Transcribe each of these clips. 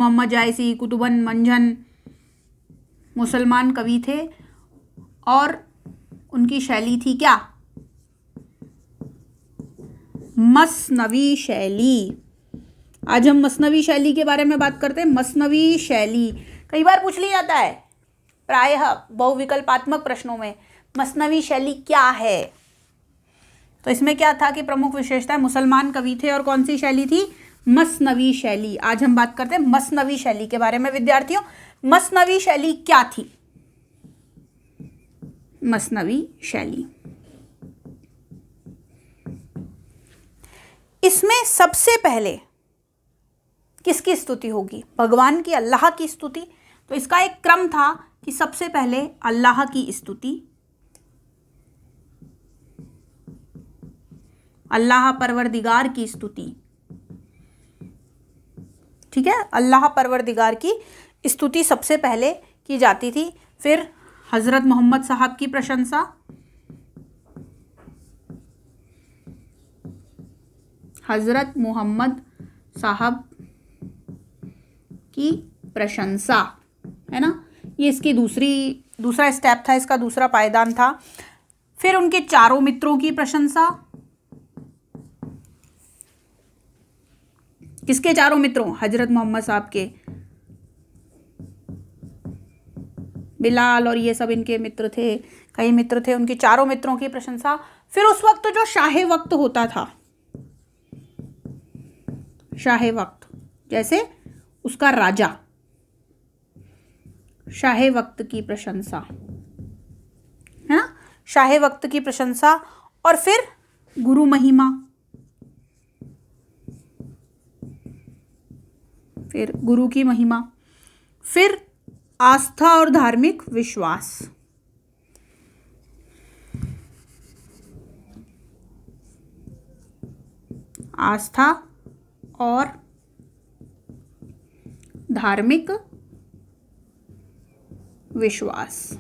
मोहम्मद जायसी, कुतुबन मंजन मुसलमान कवि थे और उनकी शैली थी क्या? मसनवी शैली। आज हम मसनवी शैली के बारे में बात करते हैं। मसनवी शैली कई बार पूछ लिया जाता है प्रायः बहुविकल्पात्मक प्रश्नों में, मसनवी शैली क्या है? तो इसमें क्या था कि प्रमुख विशेषता मुसलमान कवि थे और कौन सी शैली थी? मसनवी शैली। आज हम बात करते हैं मसनवी शैली के बारे में। विद्यार्थियों, मसनवी शैली क्या थी? मसनवी शैली, इसमें सबसे पहले किसकी स्तुति होगी? भगवान की, अल्लाह की स्तुति। तो इसका एक क्रम था कि सबसे पहले अल्लाह की स्तुति, अल्लाह परवरदिगार की स्तुति, ठीक है, अल्लाह परवरदिगार की स्तुति सबसे पहले की जाती थी। फिर हजरत मोहम्मद साहब की प्रशंसा, हजरत मोहम्मद साहब की प्रशंसा, है ना, ये इसकी दूसरा स्टेप था, इसका दूसरा पायदान था। फिर उनके चारों मित्रों की प्रशंसा। किसके चारों मित्रों? हजरत मोहम्मद साहब के, बिलाल और ये सब इनके मित्र थे, कई मित्र थे, उनके चारों मित्रों की प्रशंसा। फिर उस वक्त जो शाहे वक्त होता था, शाहे वक्त जैसे उसका राजा, शाहे वक्त की प्रशंसा, है ना, शाहे वक्त की प्रशंसा। और फिर गुरु महिमा, फिर गुरु की महिमा। फिर आस्था और धार्मिक विश्वास, आस्था और धार्मिक विश्वास,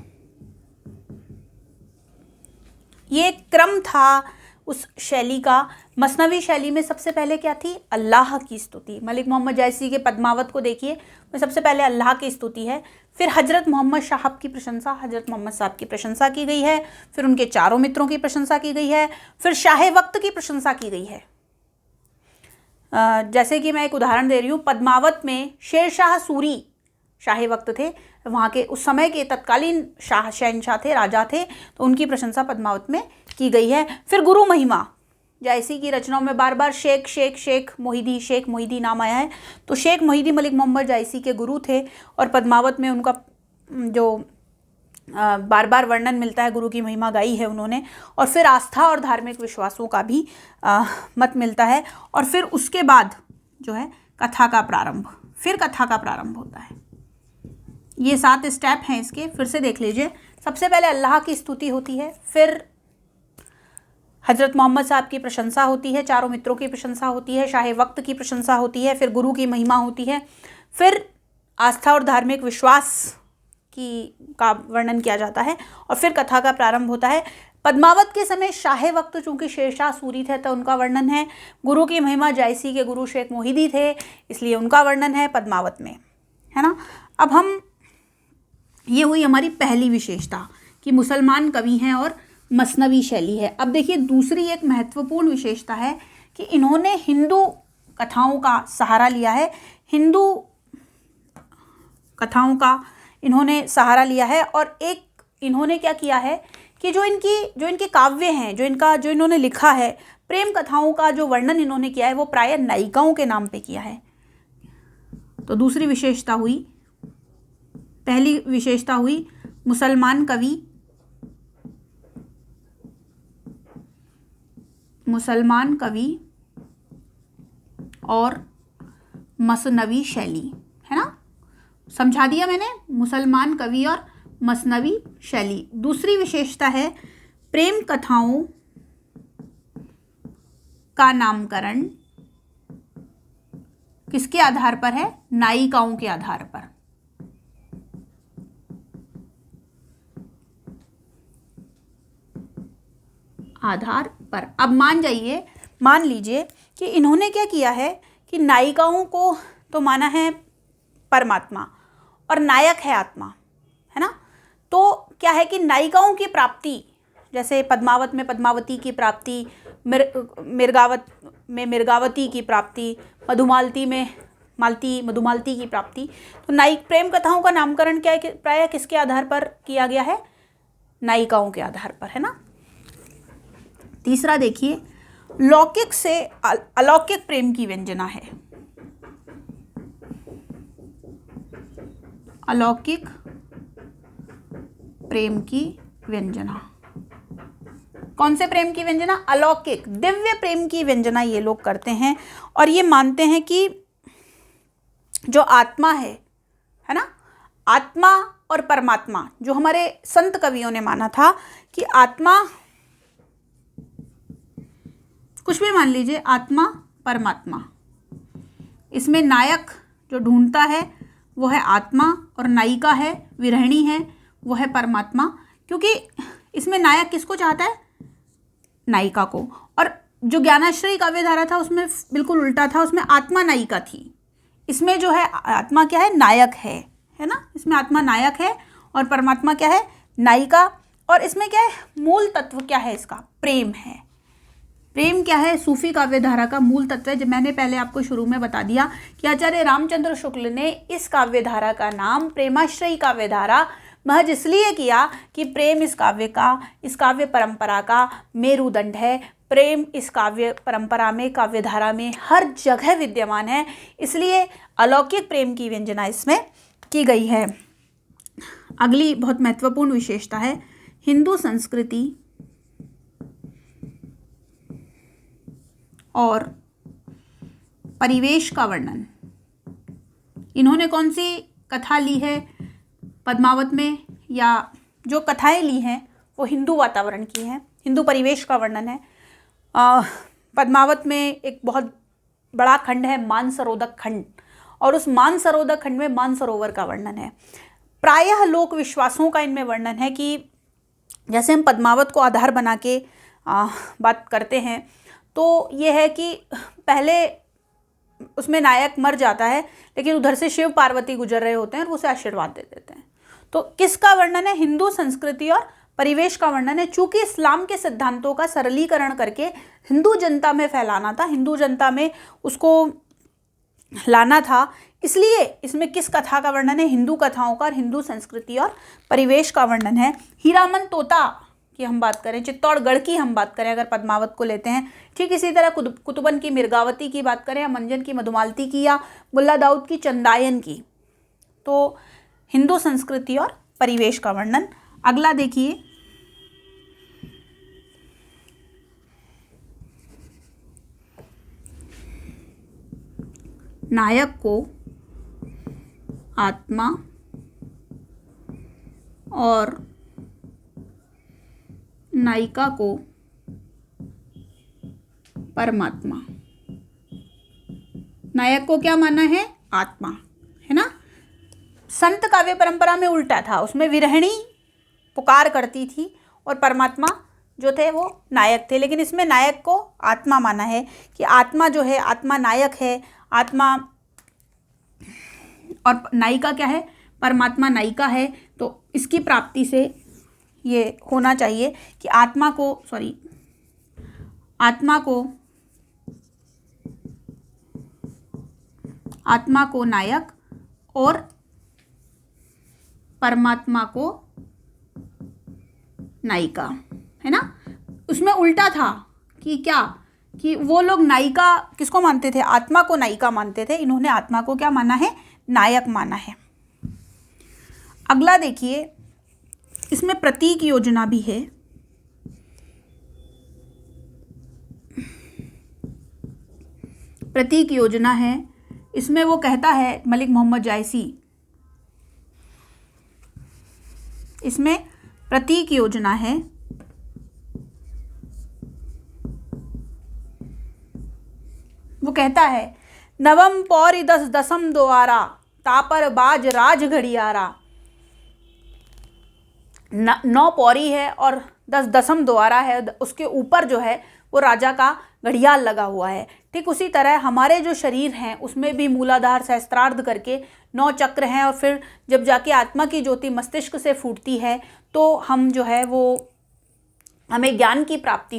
ये एक क्रम था उस शैली का। मसनवी शैली में सबसे पहले क्या थी? अल्लाह की स्तुति। मलिक मोहम्मद जायसी के पद्मावत को देखिए, में सबसे पहले अल्लाह की स्तुति है। फिर हजरत मोहम्मद साहब की प्रशंसा, हजरत मोहम्मद साहब की प्रशंसा की गई है। फिर उनके चारों मित्रों की प्रशंसा की गई है। फिर शाहे वक्त की प्रशंसा की गई है। जैसे कि मैं एक उदाहरण दे रही हूँ, पद्मावत में शेरशाह सूरी शाहे वक्त थे, वहाँ के उस समय के तत्कालीन शहनशाह थे, राजा थे, तो उनकी प्रशंसा पद्मावत में की गई है। फिर गुरु महिमा, जायसी की रचनाओं में बार बार शेख मोहिदी नाम आया है। तो शेख मोहिदी मलिक मोहम्मद जायसी के गुरु थे और पद्मावत में उनका जो बार बार वर्णन मिलता है, गुरु की महिमा गाई है उन्होंने। और फिर आस्था और धार्मिक विश्वासों का भी मत मिलता है। और फिर उसके बाद जो है कथा का प्रारंभ, फिर कथा का प्रारंभ होता है। ये 7 स्टेप हैं इसके, फिर से देख लीजिए। सबसे पहले अल्लाह की स्तुति होती है, फिर हजरत मोहम्मद साहब की प्रशंसा होती है, चारों मित्रों की प्रशंसा होती है, शाहे वक्त की प्रशंसा होती है, फिर गुरु की महिमा होती है, फिर आस्था और धार्मिक विश्वास का वर्णन किया जाता है, और फिर कथा का प्रारंभ होता है। पद्मावत के समय शाहे वक्त चूंकि शेरशाह सूरी थे तो उनका वर्णन है। गुरु की महिमा जायसी के गुरु शेख मोहिदी थे, इसलिए उनका वर्णन है पद्मावत में, है ना। अब हम, ये हुई हमारी पहली विशेषता कि मुसलमान कवि हैं और मसनवी शैली है। अब देखिए दूसरी एक महत्वपूर्ण विशेषता है कि इन्होंने हिंदू कथाओं का सहारा लिया है, हिंदू कथाओं का इन्होंने सहारा लिया है। और एक इन्होंने क्या किया है कि जो इनके काव्य हैं, जो इन्होंने लिखा है, प्रेम कथाओं का जो वर्णन इन्होंने किया है वो प्रायः नायिकाओं के नाम पे किया है। तो दूसरी विशेषता हुई, पहली विशेषता हुई मुसलमान कवि और मसनवी शैली, है ना, समझा दिया मैंने, मुसलमान कवि और मसनवी शैली। दूसरी विशेषता है प्रेम कथाओं का नामकरण किसके आधार पर है? नायिकाओं के आधार पर। अब मान लीजिए कि इन्होंने क्या किया है कि नायिकाओं को तो माना है परमात्मा और नायक है आत्मा, है ना। तो क्या है कि नायिकाओं की प्राप्ति, जैसे पद्मावत में पद्मावती की प्राप्ति, मिर्गावत में मिर्गावती की प्राप्ति, मधुमालती में मधुमालती की प्राप्ति। तो नायिक प्रेम कथाओं का नामकरण क्या है, प्रायः किसके आधार पर किया गया है, नायिकाओं के आधार पर, है ना। तीसरा देखिए, लौकिक से अलौकिक प्रेम की व्यंजना है। अलौकिक प्रेम की व्यंजना, कौन से प्रेम की व्यंजना, अलौकिक दिव्य प्रेम की व्यंजना ये लोग करते हैं और ये मानते हैं कि जो आत्मा है ना, आत्मा और परमात्मा, जो हमारे संत कवियों ने माना था कि आत्मा, कुछ भी मान लीजिए, आत्मा परमात्मा, इसमें नायक जो ढूंढता है वो है आत्मा और नायिका है, विरहिणी है, वो है परमात्मा। क्योंकि इसमें नायक किसको चाहता है, नायिका को। और जो ज्ञानाश्रयी काव्यधारा था उसमें बिल्कुल उल्टा था, उसमें आत्मा नायिका थी, इसमें जो है आत्मा क्या है, नायक है ना। इसमें आत्मा नायक है और परमात्मा क्या है, नायिका। और इसमें क्या है, मूल तत्व क्या है इसका, प्रेम है। प्रेम क्या है, सूफी काव्यधारा का मूल तत्व है। जब मैंने पहले आपको शुरू में बता दिया कि आचार्य रामचंद्र शुक्ल ने इस काव्यधारा का नाम प्रेमाश्रयी काव्यधारा महज इसलिए किया कि प्रेम इस काव्य परंपरा का मेरुदंड है। प्रेम इस काव्य परंपरा में, काव्यधारा में हर जगह विद्यमान है, इसलिए अलौकिक प्रेम की व्यंजना इसमें की गई है। अगली बहुत महत्वपूर्ण विशेषता है हिंदू संस्कृति और परिवेश का वर्णन। इन्होंने कौन सी कथा ली है पद्मावत में, या जो कथाएं ली हैं वो हिंदू वातावरण की हैं, हिंदू परिवेश का वर्णन है। पद्मावत में एक बहुत बड़ा खंड है मानसरोदक खंड, और उस मानसरोदक खंड में मानसरोवर का वर्णन है। प्रायः लोक विश्वासों का इनमें वर्णन है कि जैसे हम पद्मावत को आधार बना के बात करते हैं, तो ये है कि पहले उसमें नायक मर जाता है, लेकिन उधर से शिव पार्वती गुजर रहे होते हैं और उसे आशीर्वाद दे देते हैं। तो किसका वर्णन है, हिंदू संस्कृति और परिवेश का वर्णन है। चूंकि इस्लाम के सिद्धांतों का सरलीकरण करके हिंदू जनता में फैलाना था, हिंदू जनता में उसको लाना था, इसलिए इसमें किस कथा का वर्णन है, हिंदू कथाओं का, और हिंदू संस्कृति और परिवेश का वर्णन है। हीरामन तोता की हम बात करें, चित्तौड़गढ़ की हम बात करें, अगर पद्मावत को लेते हैं, ठीक इसी तरह कुतुबन की मिर्गावती की बात करें, या मंजन की मधुमालती की, या मुल्ला दाऊद की चंदायन की, तो हिंदू संस्कृति और परिवेश का वर्णन। अगला देखिए, नायक को आत्मा और नायिका को परमात्मा। नायक को क्या माना है, आत्मा, है ना। संत काव्य परंपरा में उल्टा था, उसमें विरहिणी पुकार करती थी और परमात्मा जो थे वो नायक थे, लेकिन इसमें नायक को आत्मा माना है कि आत्मा जो है, आत्मा नायक है, आत्मा, और नायिका क्या है, परमात्मा नायिका है। तो इसकी प्राप्ति से ये होना चाहिए कि आत्मा को नायक और परमात्मा को नायिका, है ना। उसमें उल्टा था कि क्या, कि वो लोग नायिका किसको मानते थे, आत्मा को नायिका मानते थे, इन्होंने आत्मा को क्या माना है, नायक माना है। अगला देखिए, इसमें प्रतीक योजना भी है। प्रतीक योजना है, इसमें वो कहता है मलिक मोहम्मद जायसी, इसमें प्रतीक योजना है। वो कहता है, नवम पौरी 10 दसम द्वारा, तापर बाज राज घड़ियारा। 9 पौरी है और 10 दसम द्वारा है, उसके ऊपर जो है वो राजा का घड़ियाल लगा हुआ है। ठीक उसी तरह हमारे जो शरीर हैं उसमें भी मूलाधार, सहस्त्रार्ध करके 9 चक्र हैं, और फिर जब जाके आत्मा की ज्योति मस्तिष्क से फूटती है तो हम जो है वो हमें ज्ञान की प्राप्ति